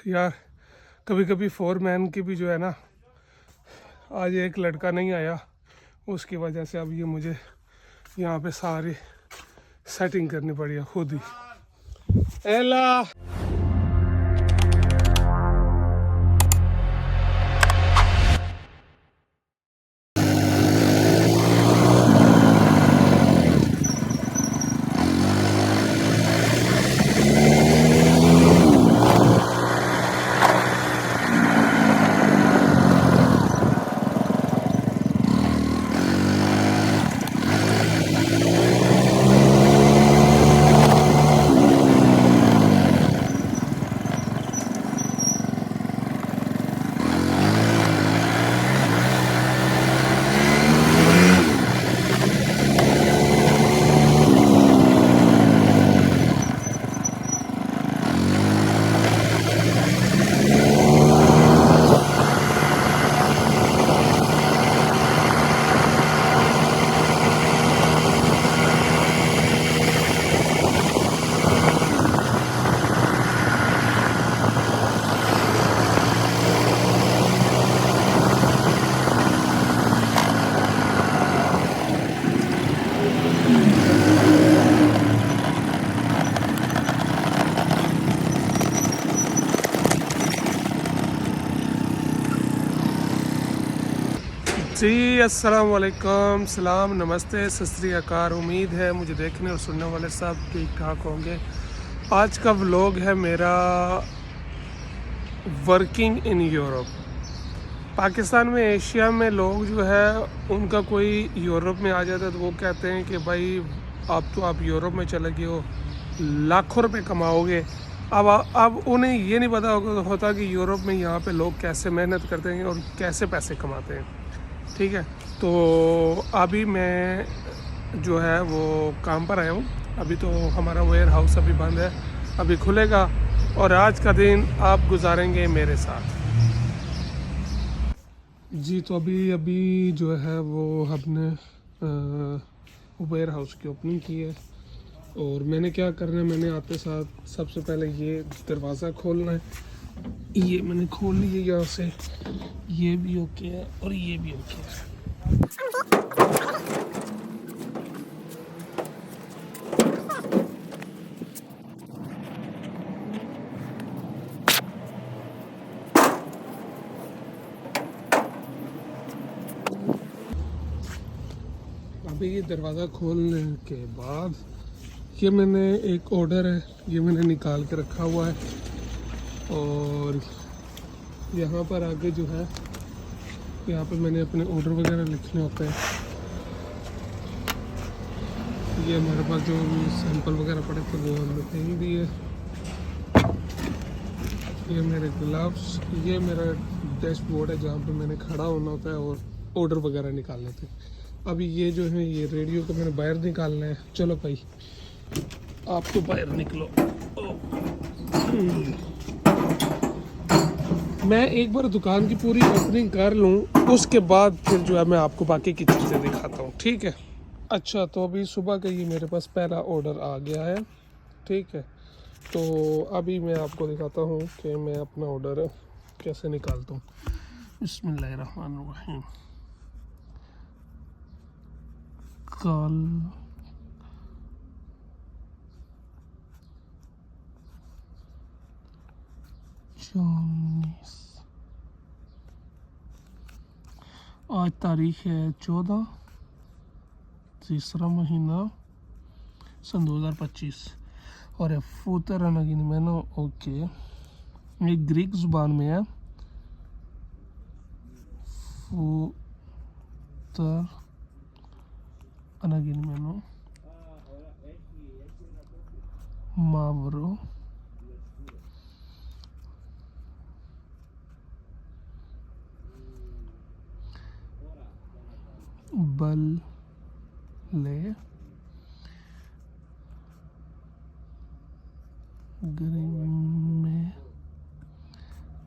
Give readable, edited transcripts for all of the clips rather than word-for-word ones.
यार कभी कभी फोरमैन की भी जो है ना, आज एक लड़का नहीं आया, उसकी वजह से अब ये मुझे यहाँ पे सारी सेटिंग करनी पड़ी है खुद ही। एला जी, अस्सलाम वालेकुम, सलाम, नमस्ते, सत श्री अकाल। उम्मीद है मुझे देखने और सुनने वाले सब ठीक ठाक होंगे। आज का व्लॉग है मेरा वर्किंग इन यूरोप। पाकिस्तान में, एशिया में लोग जो है उनका कोई यूरोप में आ जाता है तो वो कहते हैं कि भाई आप यूरोप में चले गए हो, लाखों रुपए कमाओगे। अब उन्हें ये नहीं पता होता कि यूरोप में यहाँ पे लोग कैसे मेहनत करते हैं और कैसे पैसे कमाते हैं। ठीक है, तो अभी मैं जो है वो काम पर आया हूँ। अभी तो हमारा वेयर हाउस अभी बंद है, अभी खुलेगा और आज का दिन आप गुजारेंगे मेरे साथ। जी, तो अभी जो है वो हमने वेयर हाउस की ओपनिंग की है और मैंने क्या करना है, मैंने आते साथ सबसे पहले ये दरवाज़ा खोलना है। ये मैंने खोल लिया यहाँ से, ये भी ओके है और ये भी ओके है। अभी ये दरवाज़ा खोलने के बाद ये मैंने एक ऑर्डर है, ये मैंने निकाल के रखा हुआ है और यहाँ पर आगे जो है यहाँ पे मैंने अपने ऑर्डर वगैरह लिखने होते हैं। ये हमारे पास जो सैंपल वगैरह पड़े थे वो हमने फेंक दिए। ये मेरे ग्लव्स, ये मेरा डैशबोर्ड है जहाँ पे मैंने खड़ा होना होता है और ऑर्डर वगैरह निकालने थे। अभी ये जो है ये रेडियो को मैंने बाहर निकालना है। चलो भाई, आप तो बाहर निकलो। मैं एक बार दुकान की पूरी ओपनिंग कर लूँ, उसके बाद फिर जो है मैं आपको बाकी की चीज़ें दिखाता हूँ। ठीक है। अच्छा, तो अभी सुबह का ये मेरे पास पहला ऑर्डर आ गया है। ठीक है, तो अभी मैं आपको दिखाता हूँ कि मैं अपना ऑर्डर कैसे निकालता हूँ। बिस्मिल्लाहिर्रहमानिर्रहीम। कल आज तारीख है 14 तीसरा महीना सन 2025 और फूतर अनगिन मैनो ओके। ये ग्रीक जुबान में है। फूतर अनगिन मैनो मावरो बल ले में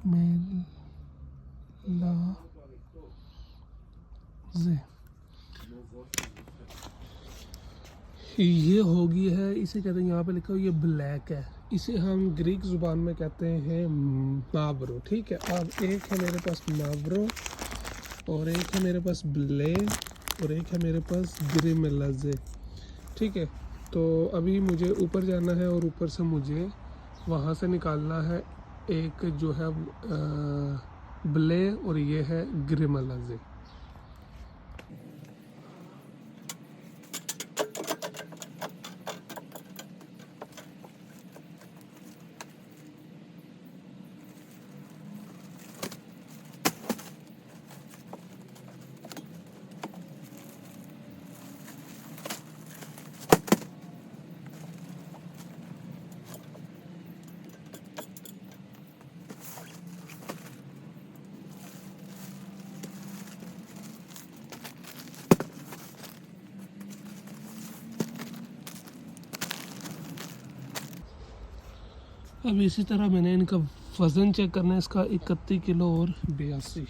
मेला जे ये होगी है, इसे कहते हैं, यहाँ पे लिखा हुआ ये ब्लैक है, इसे हम ग्रीक ज़ुबान में कहते हैं मावरो, ठीक है। अब एक है मेरे पास मावरो और एक है मेरे पास ब्ले और एक है मेरे पास ग्रिमेलाजे, ठीक है। तो अभी मुझे ऊपर जाना है और ऊपर से मुझे वहाँ से निकालना है एक जो है ब्ले और ये है ग्रिमेलाजे। अब इसी तरह मैंने इनका वज़न चेक करना है, इसका 31 किलो और 82।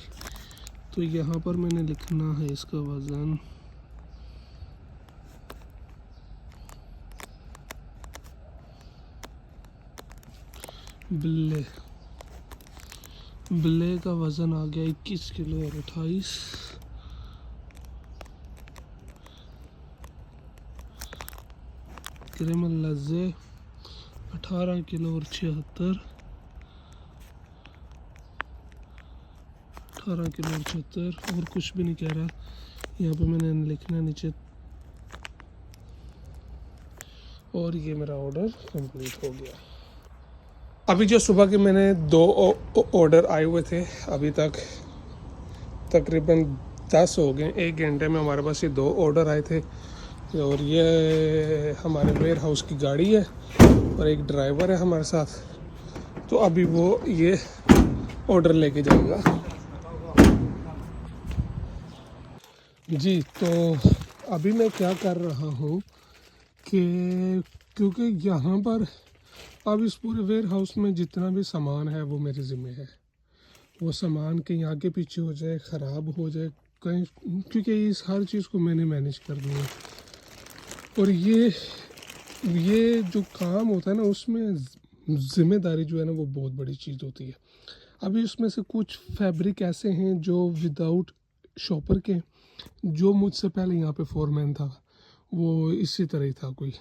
तो यहाँ पर मैंने लिखना है इसका वज़न बिल्ले का वज़न आ गया 21 किलो और 28। ग्रिमेलाजे 18 किलो और 76, 18 किलो और 76 और कुछ भी नहीं कह रहा। यहाँ पे मैंने लिखना नीचे। और ये मेरा ऑर्डर कंप्लीट हो गया। अभी जो सुबह के मैंने 2 ऑर्डर आए हुए थे, अभी तक तकरीबन 10 हो गए। 1 घंटे में हमारे पास ये 2 ऑर्डर आए थे। और ये हमारे वेयर हाउस की गाड़ी है और एक ड्राइवर है हमारे साथ। तो अभी वो ये ऑर्डर लेके जाएगा जी। तो अभी मैं क्या कर रहा हूँ कि क्योंकि यहाँ पर अब इस पूरे वेयर हाउस में जितना भी सामान है वो मेरे ज़िम्मे है। वो सामान कहीं आगे पीछे हो जाए, ख़राब हो जाए कहीं, क्योंकि इस हर चीज़ को मैंने मैनेज करनी है। और ये जो काम होता है ना, उसमें ज़िम्मेदारी जो है ना वो बहुत बड़ी चीज़ होती है। अभी उसमें से कुछ फैब्रिक ऐसे हैं जो विदाउट शॉपर के, जो मुझसे पहले यहाँ पे फोरमैन था वो इसी तरह ही था कोई,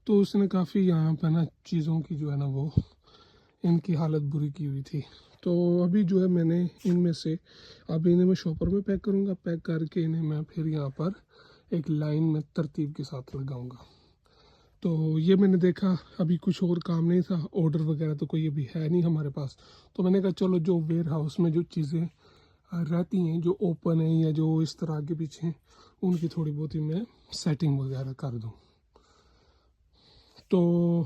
तो उसने काफ़ी यहाँ पे ना चीज़ों की जो है ना वो इनकी हालत बुरी की हुई थी। तो अभी जो है मैंने इनमें से अभी इन्हें मैं शॉपर में पैक करूँगा, पैक करके इन्हें मैं फिर यहाँ पर एक लाइन में तरतीब के साथ लगाऊंगा। तो ये मैंने देखा अभी कुछ और काम नहीं था, ऑर्डर वगैरह तो कोई अभी है नहीं हमारे पास। तो मैंने कहा चलो जो वेयर हाउस में जो चीज़ें रहती हैं, जो ओपन है या जो इस तरह आगे पीछे हैं, उनकी थोड़ी बहुत ही मैं सेटिंग वगैरह कर दूँ। तो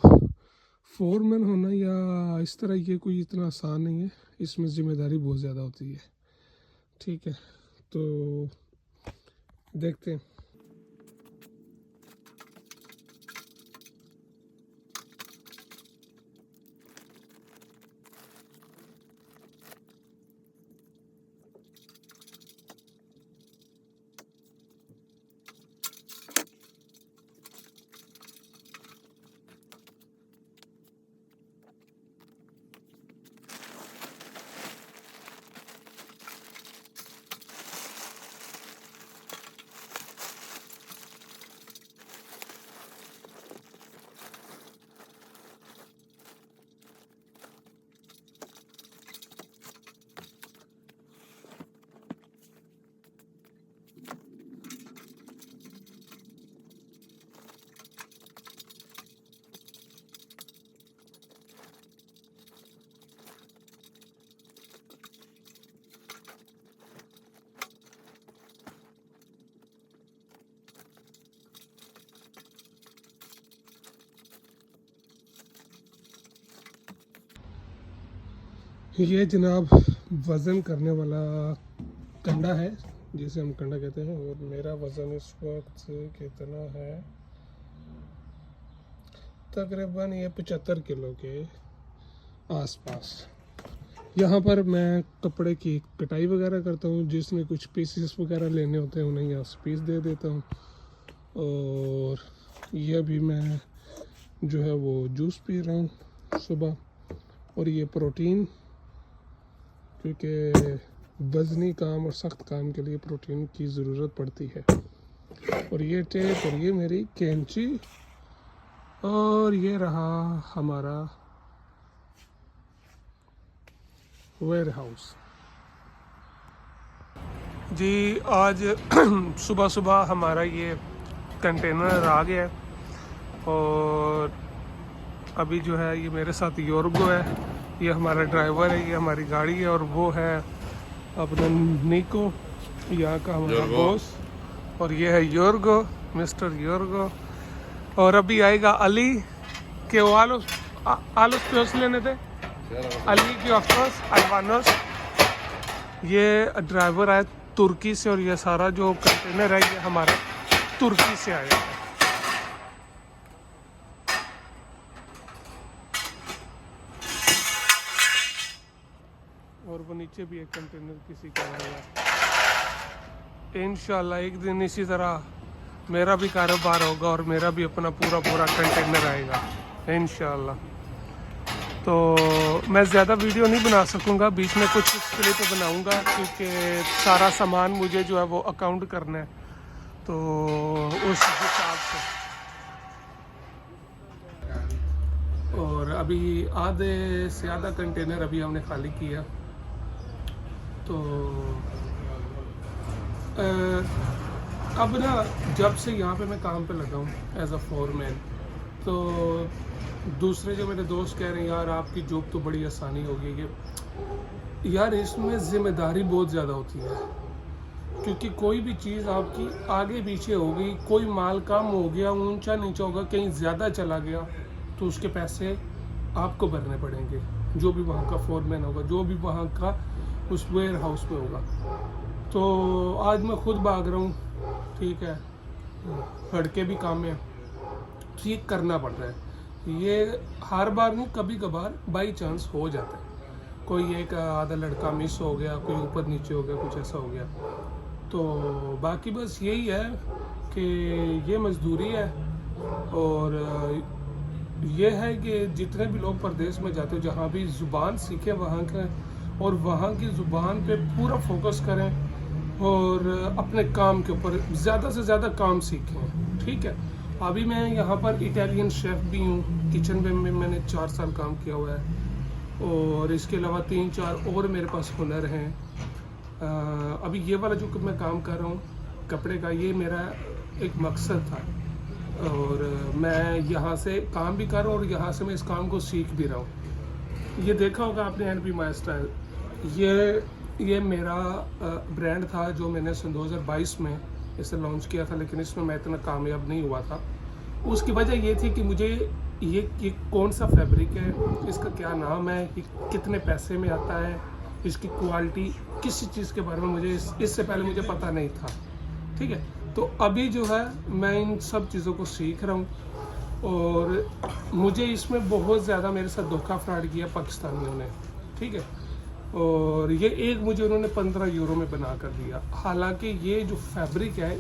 फोरमैन होना या इस तरह ये कोई इतना आसान नहीं है, इसमें ज़िम्मेदारी बहुत ज़्यादा होती है, ठीक है। तो देखते हैं। ये जनाब वज़न करने वाला कंडा है, जिसे हम कंडा कहते हैं। और मेरा वज़न इस वक्त कितना है, तकरीबन ये 75 किलो के आसपास। यहाँ पर मैं कपड़े की कटाई वगैरह करता हूँ, जिसमें कुछ पीसेस वगैरह लेने होते हैं उन्हें यहाँ से पीस दे देता हूँ। और यह भी मैं जो है वो जूस पी रहा हूँ सुबह, और ये प्रोटीन, क्योंकि वज़नी काम और सख्त काम के लिए प्रोटीन की ज़रूरत पड़ती है। और ये टेप, और ये मेरी कैंची, और ये रहा हमारा वेयर हाउस। जी आज सुबह सुबह हमारा ये कंटेनर आ गया है, और अभी जो है ये मेरे साथ योर्गो है, ये हमारा ड्राइवर है, ये हमारी गाड़ी है, और वो है अपना निको, यहाँ का हमारा बॉस, और ये है योर्गो, मिस्टर योर्गो। और अभी आएगा अली के आलूस प्योस लेने थे, अली की ऑफकोर्स अल्वानोस। ये ड्राइवर आया तुर्की से, और ये सारा जो कंटेनर है ये हमारा तुर्की से आया है। और वो नीचे भी एक कंटेनर किसी का आएगा। इंशाल्लाह एक दिन इसी तरह मेरा भी कारोबार होगा और मेरा भी अपना पूरा कंटेनर आएगा इंशाल्लाह। तो मैं ज़्यादा वीडियो नहीं बना सकूँगा, बीच में कुछ क्लिप बनाऊँगा, क्योंकि सारा सामान मुझे जो है वो अकाउंट करना है, तो उस हिसाब से। और अभी आधे से आधा कंटेनर अभी हमने खाली किया। तो अब ना जब से यहाँ पे मैं काम पे लगा हूँ एज अ फोरमैन, तो दूसरे जो मेरे दोस्त कह रहे हैं यार आपकी जॉब तो बड़ी आसानी हो गई है। यार इसमें ज़िम्मेदारी बहुत ज़्यादा होती है, क्योंकि कोई भी चीज़ आपकी आगे पीछे हो गई, कोई माल कम हो गया, ऊंचा नीचा होगा, कहीं ज़्यादा चला गया, तो उसके पैसे आपको भरने पड़ेंगे, जो भी वहाँ का फोरमैन होगा, जो भी वहाँ का उस वेयर हाउस में होगा। तो आज मैं खुद भाग रहा हूँ, ठीक है, लड़के भी काम में ठीक करना पड़ रहा है। ये हर बार नहीं, कभी कभार बाई चांस हो जाता है, कोई एक आधा लड़का मिस हो गया, कोई ऊपर नीचे हो गया, कुछ ऐसा हो गया। तो बाकी बस यही है कि ये मजदूरी है, और ये है कि जितने भी लोग परदेश में जाते हो, जहाँ भी ज़ुबान सीखे वहाँ का, और वहाँ की ज़ुबान पे पूरा फोकस करें, और अपने काम के ऊपर ज़्यादा से ज़्यादा काम सीखें, ठीक है। अभी मैं यहाँ पर इटालियन शेफ़ भी हूँ, किचन में मैंने 4 साल काम किया हुआ है, और इसके अलावा 3-4 और मेरे पास हुनर हैं। अभी ये वाला जो मैं काम कर रहा हूँ कपड़े का, ये मेरा एक मकसद था, और मैं यहाँ से काम भी कर रहा हूँ, और यहाँ से मैं इस काम को सीख भी रहा हूँ। ये देखा होगा आपने एनपी माय स्टाइल, ये मेरा ब्रांड था जो मैंने सन 2022 में इसे लॉन्च किया था, लेकिन इसमें मैं इतना कामयाब नहीं हुआ था। उसकी वजह ये थी कि मुझे ये कौन सा फैब्रिक है, इसका क्या नाम है, कितने पैसे में आता है, इसकी क्वालिटी, किसी चीज़ के बारे में मुझे इससे पहले मुझे पता नहीं था, ठीक है। तो अभी जो है मैं इन सब चीज़ों को सीख रहा हूँ, और मुझे इसमें बहुत ज़्यादा मेरे साथ धोखा फ्रॉड किया पाकिस्तानियों ने, ठीक है। और ये एक मुझे उन्होंने 15 यूरो में बना कर दिया, हालांकि ये जो फैब्रिक है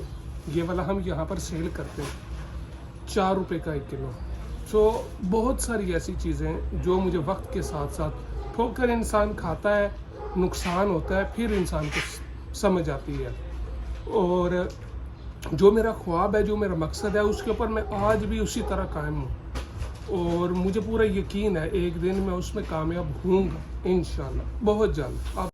ये वाला हम यहाँ पर सेल करते हैं 4 रुपये का 1 किलो। तो बहुत सारी ऐसी चीज़ें जो मुझे वक्त के साथ साथ ठोकर इंसान खाता है, नुकसान होता है, फिर इंसान को समझ आती है। और जो मेरा ख्वाब है, जो मेरा मकसद है, उसके ऊपर मैं आज भी उसी तरह कायम हूँ, और मुझे पूरा यकीन है एक दिन मैं उसमें कामयाब होऊंगा इंशाल्लाह, बहुत जल्द।